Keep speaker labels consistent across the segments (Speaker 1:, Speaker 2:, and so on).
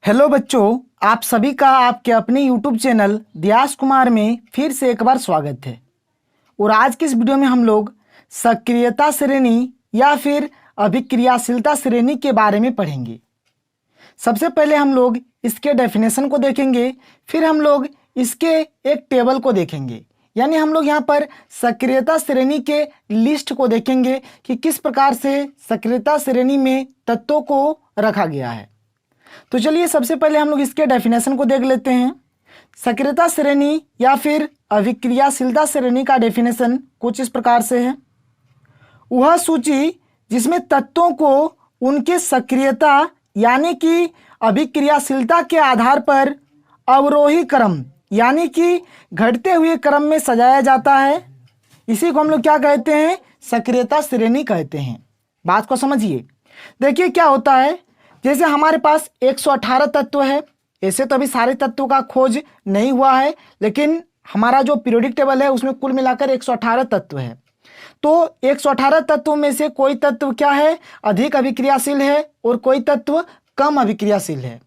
Speaker 1: Hello बच्चों, आप सभी का आपके अपने यूट्यूब चैनल दियास कुमार में फिर से एक बार स्वागत है। और आज की इस वीडियो में हम लोग सक्रियता श्रेणी या फिर अभिक्रियाशीलता श्रेणी के बारे में पढ़ेंगे। सबसे पहले हम लोग इसके डेफिनेशन को देखेंगे, फिर हम लोग इसके एक टेबल को देखेंगे, यानी हम लोग यहाँ पर सक्रियता श्रेणी के लिस्ट को देखेंगे कि किस प्रकार से सक्रियता श्रेणी में तत्वों को रखा गया है। तो चलिए सबसे पहले हम लोग इसके डेफिनेशन को देख लेते हैं। सक्रियता श्रेणी या फिर अभिक्रियाशीलता श्रेणी का डेफिनेशन कुछ इस प्रकार से है। वह सूची जिसमें तत्वों को उनके सक्रियता यानी कि अभिक्रियाशीलता के आधार पर अवरोही क्रम यानी कि घटते हुए क्रम में सजाया जाता है, इसी को हम लोग क्या कहते हैं? सक्रियता श्रेणी कहते हैं। बात को समझिए। देखिए क्या होता है, जैसे हमारे पास 118 तत्व है। ऐसे तो अभी सारे तत्वों का खोज नहीं हुआ है, लेकिन हमारा जो पीरियोडिक टेबल है उसमें कुल मिलाकर 118 तत्व है। तो 118 तत्वों में से कोई तत्व क्या है? अधिक अभिक्रियाशील है और कोई तत्व कम अभिक्रियाशील है।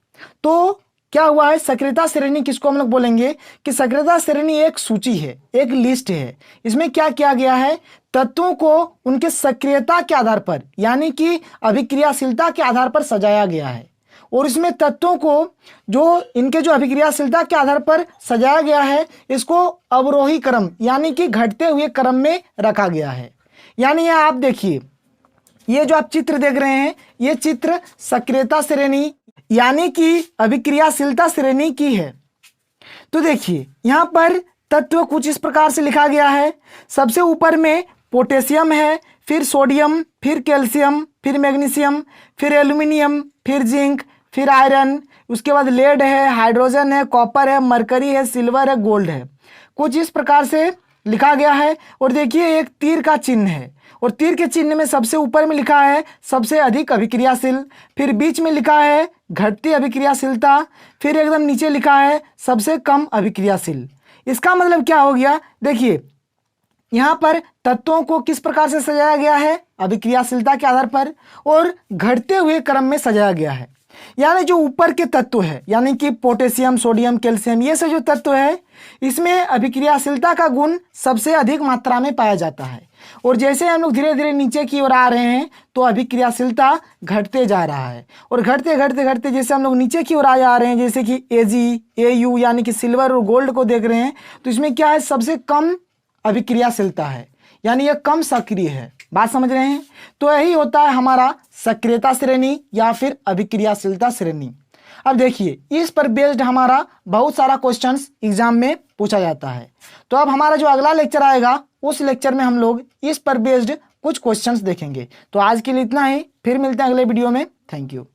Speaker 1: तो क्या हुआ है? सक्रियता श्रेणी किसको हम लोग बोलेंगे कि सक्रियता श्रेणी एक सूची है, एक लिस्ट है। इसमें क्या किया गया है? तत्वों को उनके सक्रियता के आधार पर यानी कि अभिक्रियाशीलता के आधार पर सजाया गया है। और इसमें तत्वों को जो इनके जो अभिक्रियाशीलता के आधार पर सजाया गया है, इसको अवरोही क्रम यानी कि घटते हुए क्रम में रखा गया है। यानी यह आप देखिए, ये जो आप चित्र देख रहे हैं, ये चित्र सक्रियता श्रेणी यानी कि अभिक्रियाशीलता श्रेणी की है। तो देखिए यहाँ पर तत्व कुछ इस प्रकार से लिखा गया है। सबसे ऊपर में पोटेशियम है, फिर सोडियम, फिर कैल्शियम, फिर मैग्नीशियम, फिर एल्यूमिनियम, फिर जिंक, फिर आयरन, उसके बाद लेड है, हाइड्रोजन है, कॉपर है, मरकरी है, सिल्वर है, गोल्ड है। कुछ इस प्रकार से लिखा गया है। और देखिए एक तीर का चिन्ह है, और तीर के चिन्ह में सबसे ऊपर में लिखा है सबसे अधिक अभिक्रियाशील, फिर बीच में लिखा है घटती अभिक्रियाशीलता, फिर एकदम नीचे लिखा है सबसे कम अभिक्रियाशील। इसका मतलब क्या हो गया? देखिए यहाँ पर तत्वों को किस प्रकार से सजाया गया है? अभिक्रियाशीलता के आधार पर और घटते हुए क्रम में सजाया गया है। यानी जो ऊपर के तत्व है यानी कि पोटेशियम, सोडियम, कैल्शियम, ये सब जो तत्व है, इसमें अभिक्रियाशीलता का गुण सबसे अधिक मात्रा में पाया जाता है। और जैसे हम लोग धीरे धीरे नीचे की ओर आ रहे हैं तो अभिक्रियाशीलता घटते जा रहा है। और घटते घटते घटते जैसे हम लोग नीचे की ओर आ जा रहे हैं, जैसे कि Ag, Au यानी कि सिल्वर और गोल्ड को देख रहे हैं, तो इसमें क्या है? सबसे कम अभिक्रियाशीलता है, यानी यह कम सक्रिय है। बात समझ रहे हैं? तो यही होता है हमारा सक्रियता श्रेणी या फिर अभिक्रियाशीलता श्रेणी। अब देखिए इस पर बेस्ड हमारा बहुत सारा क्वेश्चंस एग्जाम में पूछा जाता है। तो अब हमारा जो अगला लेक्चर आएगा उस लेक्चर में हम लोग इस पर बेस्ड कुछ क्वेश्चंस देखेंगे। तो आज के लिए इतना ही, फिर मिलते हैं अगले वीडियो में। Thank you.